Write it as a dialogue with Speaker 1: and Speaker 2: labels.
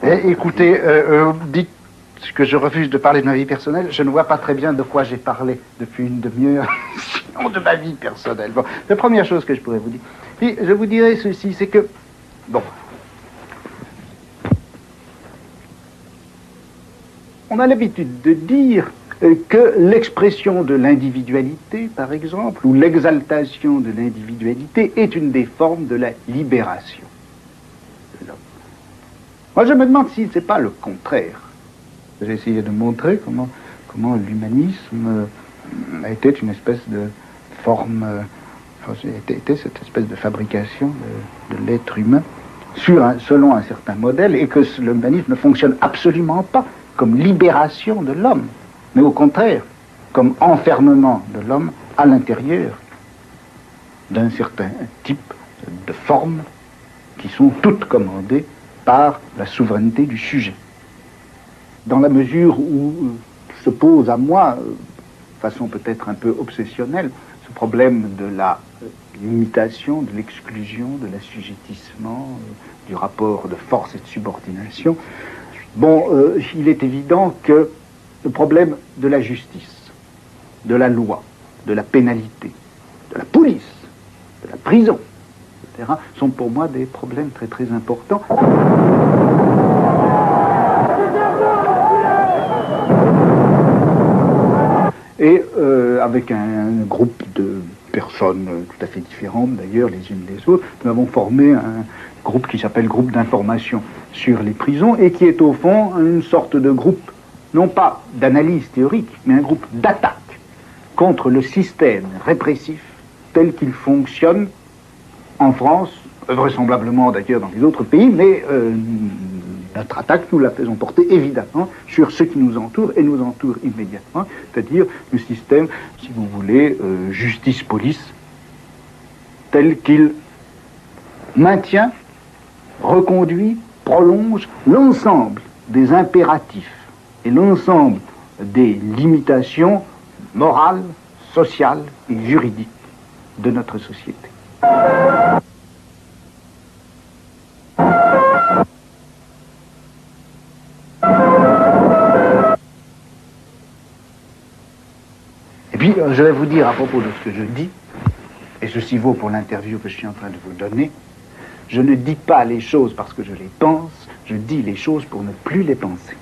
Speaker 1: Écoutez, dites que je refuse de parler de ma vie personnelle. Je ne vois pas très bien de quoi j'ai parlé depuis une demi-heure, sinon de ma vie personnelle. Bon, la première chose que je pourrais vous dire, puis je vous dirais ceci, c'est que, bon, on a l'habitude de dire que l'expression de l'individualité, par exemple, ou l'exaltation de l'individualité est une des formes de la libération de l'homme. Moi, je me demande si ce n'est pas le contraire. J'ai essayé de montrer comment l'humanisme était une espèce de forme, était cette espèce de fabrication de l'être humain selon un certain modèle, et que l'humanisme ne fonctionne absolument pas comme libération de l'homme, mais au contraire, comme enfermement de l'homme à l'intérieur d'un certain type de formes qui sont toutes commandées par la souveraineté du sujet. Dans la mesure où se pose à moi, de façon peut-être un peu obsessionnelle, ce problème de la limitation, de l'exclusion, de l'assujettissement, du rapport de force et de subordination, bon, il est évident que le problème de la justice, de la loi, de la pénalité, de la police, de la prison, etc., sont pour moi des problèmes très très importants. Et avec un groupe de personnes tout à fait différentes, d'ailleurs, les unes des autres, nous avons formé un groupe qui s'appelle Groupe d'information sur les prisons, et qui est au fond une sorte de groupe, non pas d'analyse théorique, mais un groupe d'attaque contre le système répressif tel qu'il fonctionne en France, vraisemblablement d'ailleurs dans les autres pays, mais notre attaque, nous la faisons porter évidemment sur ce qui nous entoure et nous entoure immédiatement, c'est-à-dire le système, si vous voulez, justice-police, tel qu'il maintient, reconduit, prolonge l'ensemble des impératifs et l'ensemble des limitations morales, sociales et juridiques de notre société. Et puis, je vais vous dire à propos de ce que je dis, et ceci vaut pour l'interview que je suis en train de vous donner, je ne dis pas les choses parce que je les pense, je dis les choses pour ne plus les penser.